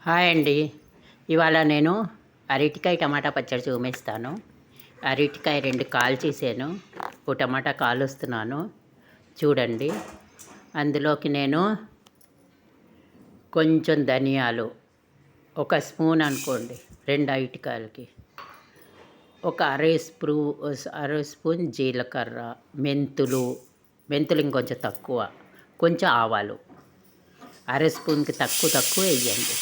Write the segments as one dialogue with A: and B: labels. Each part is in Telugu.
A: హాయ్ అండి. ఇవాళ నేను అరటికాయ టమాటా పచ్చడి చూపిస్తాను. అరటికాయ 2 కాల్చేసాను. ఓ టమాటా కాలుస్తున్నాను చూడండి. అందులోకి నేను కొంచెం ధనియాలు, ఒక స్పూన్ అనుకోండి 2 అరటికాయలకి, ఒక అర స్పూన్ జీలకర్ర, మెంతులు ఇంకొంచెం తక్కువ, కొంచెం ఆవాలు అర స్పూన్కి తక్కువ వేయండి.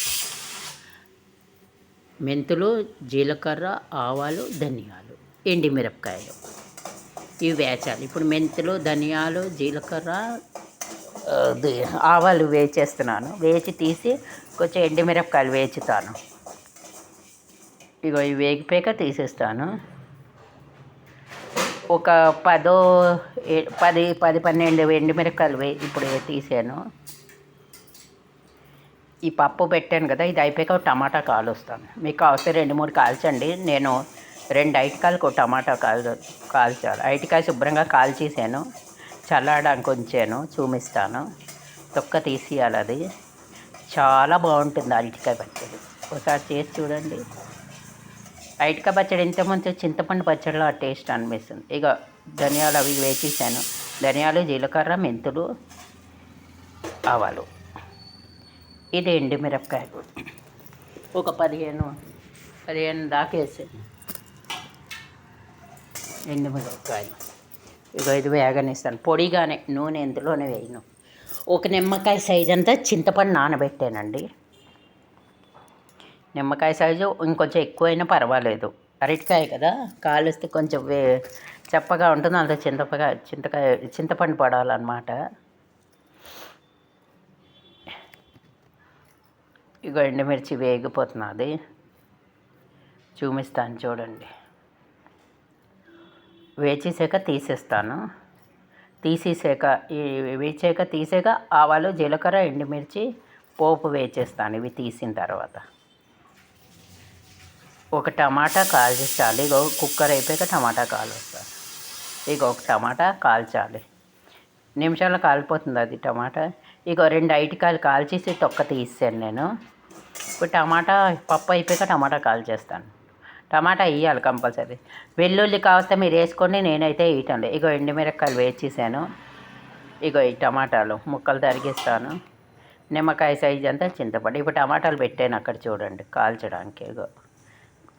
A: మెంతులు, జీలకర్ర, ఆవాలు, ధనియాలు, ఎండుమిరపకాయలు ఇవి వేచాలి. ఇప్పుడు మెంతులు, ధనియాలు, జీలకర్ర, ఆవాలు వేచేస్తున్నాను. వేచి తీసి కొంచెం ఎండుమిరపకాయలు వేచుతాను. ఇగో ఇవి వేగిపోయాక తీసేస్తాను. ఒక 10-12 ఎండుమిరపకాయలు ఇప్పుడు తీసాను. ఈ పప్పు పెట్టాను కదా, ఇది అయిపోయాక టమాటా కాలుస్తాను. మీకు కావస్తే 2-3 కాల్చండి. నేను 2 అరటికాయలకు ఒక టమాటా కాల్చాలి. అరటికాయ శుభ్రంగా కాల్చేసాను, చల్లారడానికి ఉంచాను. చూపిస్తాను. తొక్క తీసేయాలి. అది చాలా బాగుంటుంది అరటికాయ పచ్చడి. ఒకసారి చేసి చూడండి. అరటికాయ పచ్చడి ఇంతకుముందు చింతపండు పచ్చడిలో ఆ టేస్ట్ అనిపిస్తుంది. ఇక ధనియాలు అవి వేసేసాను. ధనియాలు, జీలకర్ర, మెంతులు, ఆవాలు, ఇది ఎండుమిరపకాయలు ఒక 15 దాకా వేసాను. ఎండుమిరపకాయలు ఇక ఇది వేగనిస్తాను. పొడిగానే, నూనె ఎందులోనే వేయను. ఒక నిమ్మకాయ సైజు అంతా చింతపండు నానబెట్టానండి. నిమ్మకాయ సైజు ఇంకొంచెం ఎక్కువైనా పర్వాలేదు. అరటికాయ కదా, కాలుస్తే కొంచెం చప్పగా ఉంటుంది. అంత చింతపండు పడాలన్నమాట. ఇక ఎండుమిర్చి వేగిపోతున్నది, చూపిస్తాను చూడండి. వేచేసాక తీసేస్తాను. తీసాక ఆవాలు, జీలకర్ర, ఎండుమిర్చి పోపు వేచేస్తాను. ఇవి తీసిన తర్వాత ఒక టమాటా కాల్చాలి. ఇక కుక్కర్ అయిపోయాక టమాటా కాలుస్తాను. ఇక ఒక టమాటా కాల్చాలి. నిమిషాల్లో కాలిపోతుంది అది టమాటా. ఇక 2 అరటికాయలు కాల్చేసి తొక్క తీసాను నేను. ఇప్పుడు టమాటా పప్పు అయిపోయాక టమాటా కాల్చేస్తాను. టమాటా వేయాలి కంపల్సరీ. వెల్లుల్లి కావస్తే మీరు వేసుకోండి, నేనైతే వేయటండి. ఇక ఎండుమిరపకాయలు వేసేసాను. ఇక ఈ టమాటాలు ముక్కలు తరిగిస్తాను. నిమ్మకాయ సైజ్ అంతా చింతపండు. ఇప్పుడు టమాటాలు పెట్టాను అక్కడ చూడండి కాల్చడానికి. ఇగో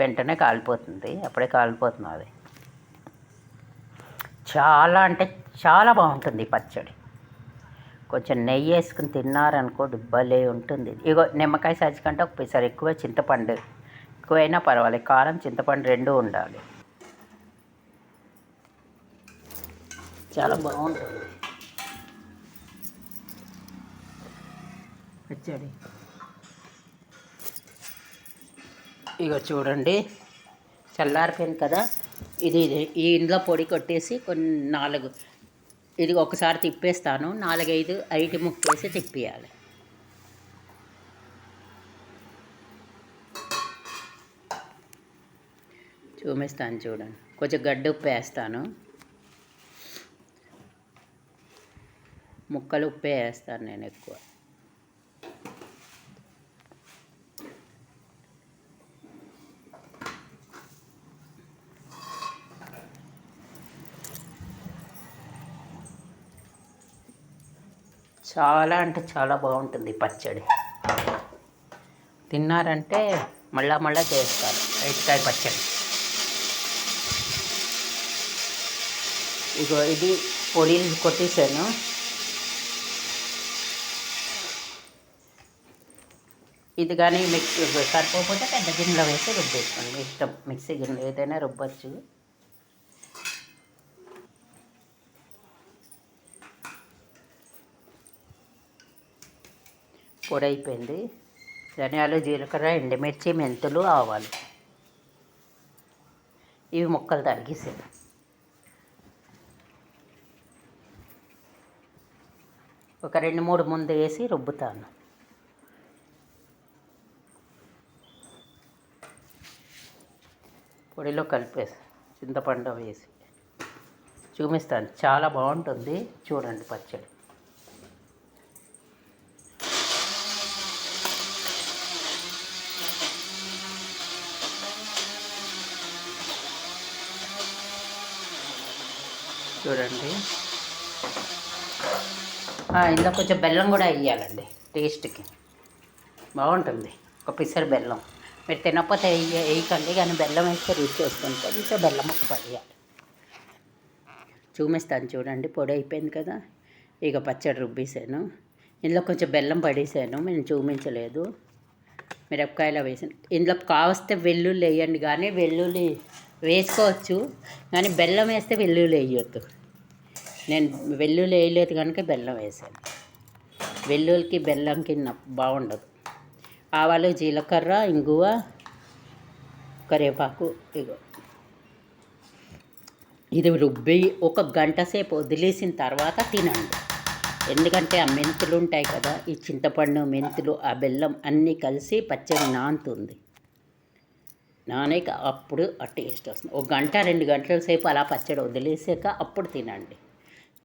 A: వెంటనే కాలిపోతుంది, అప్పుడే కాలిపోతున్నది. చాలా అంటే చాలా బాగుంటుంది పచ్చడి. కొంచెం నెయ్యి వేసుకుని తిన్నారనుకో భలే ఉంటుంది. ఇగో నిమ్మకాయ సైజు కంటే ఒక పిసరు ఎక్కువ చింతపండు, ఎక్కువైనా పర్వాలేదు. కారం, చింతపండు 2 ఉండాలి. చాలా బాగుంటుంది పచ్చడి. ఇగో చూడండి చల్లారిపోయింది కదా. ఇందులో పొడి కొట్టేసి కొన్ని 4 ఇది ఒకసారి తిప్పేస్తాను. 4-5 అరటి ముక్కేసి తిప్పేయాలి. చూపిస్తాను చూడండి. కొంచెం గడ్డుప్పు వేస్తాను. ముక్కలు ఉప్పే వేస్తాను నేను ఎక్కువ. చాలా అంటే చాలా బాగుంటుంది పచ్చడి. తిన్నారంటే మళ్ళా చేస్తారు అరటికాయ పచ్చడి. ఇగో ఇది పొడి కొట్టేసాను. ఇది కానీ మిక్సీ సరిపోతే పెద్ద గిన్నెలో వేసి రుబ్బేసుకోండి. ఇష్టం, మిక్సీ గిన్నె ఏదైనా రుబ్బచ్చు. పొడి అయిపోయింది. ధనియాలు, జీలకర్ర, ఎండుమిర్చి, మెంతులు, ఆవాలు ఇవి ముక్కలు తరిగేసాను. ఒక 2-3 ముందు వేసి రుబ్బుతాను. పొడిలో కలిపేసి చింతపండు వేసి చూపిస్తాను. చాలా బాగుంటుంది చూడండి పచ్చడి. చూడండి. ఇందులో కొంచెం బెల్లం కూడా వేయాలండి, టేస్ట్కి బాగుంటుంది. ఒక పిసరు బెల్లం మీరు తినకపోతే వేయకండి, కానీ బెల్లం వేస్తే రుచి వస్తుంది. కొంచెం బెల్లం ముక్క పడేయాలి. చూపిస్తాను చూడండి. పొడి అయిపోయింది కదా, ఇక పచ్చడి రుబ్బేసాను. ఇందులో కొంచెం బెల్లం పడేసాను, నేను చూపించలేదు. మిరపకాయలు వేసాను. ఇందులో కావస్తే వెల్లుల్లి వేయండి, కానీ వెల్లుల్లి వేసుకోవచ్చు, కానీ బెల్లం వేస్తే వెల్లుల్లి వేయొద్దు. నేను వెల్లుల్లి వేయలేదు కనుక బెల్లం వేసాను. వెల్లుల్లికి బెల్లంకి బాగుండదు. ఆవాలు, జీలకర్ర, ఇంగువ, కరివేపాకు. ఇగో ఇది రుబ్బి ఒక గంట సేపు వదిలేసిన తర్వాత తినండి. ఎందుకంటే ఆ మెంతులు ఉంటాయి కదా, ఈ చింతపండు, మెంతులు, ఆ బెల్లం అన్నీ కలిసి పచ్చడి నానుతుంది. నానేక అప్పుడు ఆ టేస్ట్ వస్తుంది. ఒక గంట 2 గంటల సేపు అలా పచ్చడి వదిలేసాక అప్పుడు తినండి.